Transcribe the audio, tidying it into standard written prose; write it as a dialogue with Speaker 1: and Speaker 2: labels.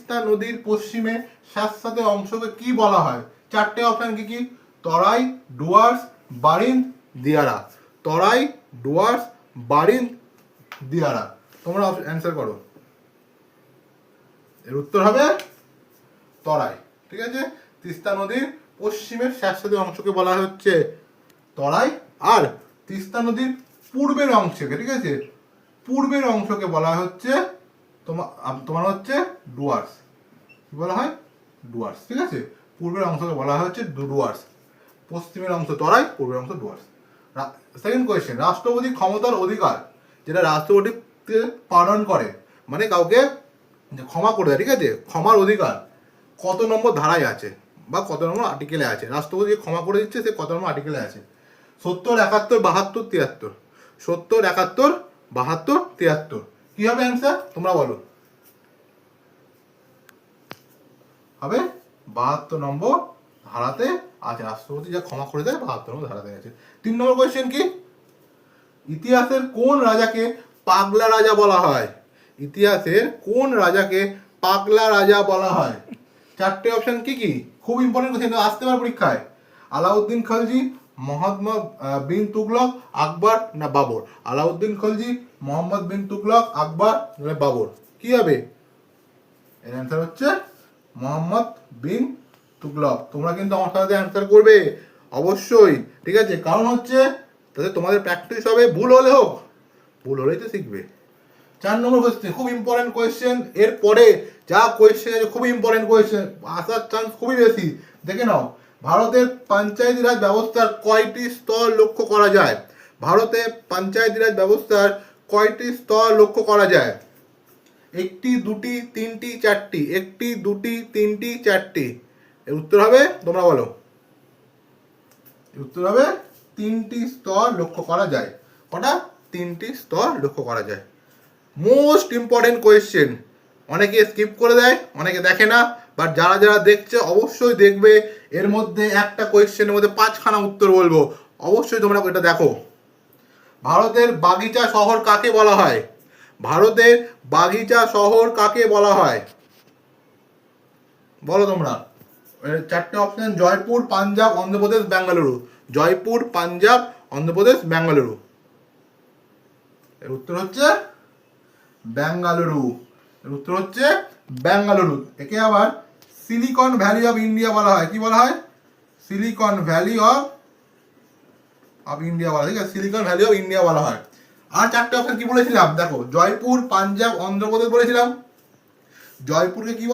Speaker 1: তিস্তা নদীর পশ্চিমে স্যাঁতস্যাঁতে অংশকে কি বলা হয়? চারটে অপশন কি কি? তরাই, ডুয়ার্স, বারিন্দ, দিয়ারা। তরাই, ডুয়ার্স, বারিন্দ, দিয়ারা। তোমরা অ্যান্সার করো। এর উত্তর হবে তরাই। ঠিক আছে, তিস্তা নদীর পশ্চিমের স্যাঁতস্যাঁতে অংশকে বলা হচ্ছে তরাই, আর তিস্তা নদীর পূর্বের অংশকে, ঠিক আছে, পূর্বের অংশকে বলা হচ্ছে তোমার হচ্ছে ডুয়ার্স। কি বলা হয়? ডুয়ার্স। ঠিক আছে, পূর্বের অংশকে বলা হচ্ছে ডুয়ার্স। পশ্চিমের অংশ তরাই, পূর্বের অংশ ডুয়ার্স। সেকেন্ড কোয়েশ্চেন, রাষ্ট্রপতি ক্ষমতার অধিকার, যেটা রাষ্ট্রপতিকে পালন করে, মানে কাউকে ক্ষমা করে দেয়, ঠিক আছে, ক্ষমার অধিকার কত নম্বর ধারায় আছে বা কত নম্বর আর্টিকেলে আছে? রাষ্ট্রপতি ক্ষমা করে দিচ্ছে, সে কত নম্বর আর্টিকেলে আছে? 70, 71, 72, 73। 70, 71, 72, 73। কি হবে অ্যান্সার? তোমরা বলো। হবে 72 নম্বর ধারাতে আছে। রাষ্ট্রপতি যা ক্ষমা করে দেয় 72 নম্বর ধারাতে আছে। 3 নম্বর কোয়েশ্চেন কি? ইতিহাসের কোন রাজাকে পাগলা রাজা বলা হয়? ইতিহাসের কোন রাজাকে পাগলা রাজা বলা হয়? চারটে অপশন কি কি? খুব ইম্পর্টেন্ট কোশ্চেন, আসতে পারে পরীক্ষায়। আলাউদ্দিন খলজি, মোহাম্মদ বিন তুগলক, আকবর না বাবর? আলাউদ্দিন খলজি, মোহাম্মদ বিন তুগলক, আকবর না বাবর? কি হবে? এর অ্যান্সার হচ্ছে মোহাম্মদ বিন তুগলক। তোমরা কিন্তু আমার সাথে অ্যান্সার করবে অবশ্যই, ঠিক আছে, কারণ হচ্ছে তাতে তোমাদের প্র্যাকটিস হবে, ভুল হলে হোক, ভুল হলেই তো শিখবে। 4 নম্বর কোয়েশ্চেন, খুব ইম্পর্টেন্ট কোয়েশ্চেন। এরপরে যা কোয়েশ্চেন আছে খুবই ইম্পর্টেন্ট কোয়েশ্চেন, আসার চান্স খুবই বেশি। দেখে নাও, ভারতের পঞ্চায়েতি রাজ ব্যবস্থার কয়টি স্তর লক্ষ্য করা যায়? ভারতে পঞ্চায়েতি রাজ ব্যবস্থার কয়টি স্তর লক্ষ্য করা যায়? 1টি, 2টি, 3টি, 4টি? 1টি, 2টি, 3টি, 4টি? এর উত্তর হবে, তোমরা বলো। এর উত্তর হবে 3টি স্তর লক্ষ্য করা যায়। কটা? 3টি স্তর লক্ষ্য করা যায়। মোস্ট ইম্পর্টেন্ট কোয়েশ্চেন, অনেকে স্কিপ করে দেয়, অনেকে দেখে না, বাট যারা যারা দেখছে অবশ্যই দেখবে। এর মধ্যে একটা কোয়েশ্চেনের মধ্যে 5খানা উত্তর বলবো, অবশ্যই তোমরা এটা দেখো। ভারতের বাগিচা শহর কাকে বলা হয়? ভারতের বাগিচা শহর কাকে বলা হয়? বলো তোমরা। 4টে অপশন, জয়পুর, পাঞ্জাব, অন্ধ্রপ্রদেশ, বেঙ্গালুরু। জয়পুর, পাঞ্জাব, অন্ধ্রপ্রদেশ, বেঙ্গালুরু। এর উত্তর হচ্ছে বেঙ্গালুরু। এর উত্তর হচ্ছে বেঙ্গালুরু। একে আবার সিলিকন ভ্যালি অফ ইন্ডিয়া বলা হয়। কি বলা হয়? সিলিকন ভ্যালি অফ ইন্ডিয়া বলা হয়, ঠিক আছে, সিলিকন ভ্যালি অফ ইন্ডিয়া বলা হয়। আর 4টে অপশন কি বলেছিলাম দেখো, জয়পুর, পাঞ্জাব, অন্ধ্রপ্রদেশ বলেছিলাম। জয়পুরকে কি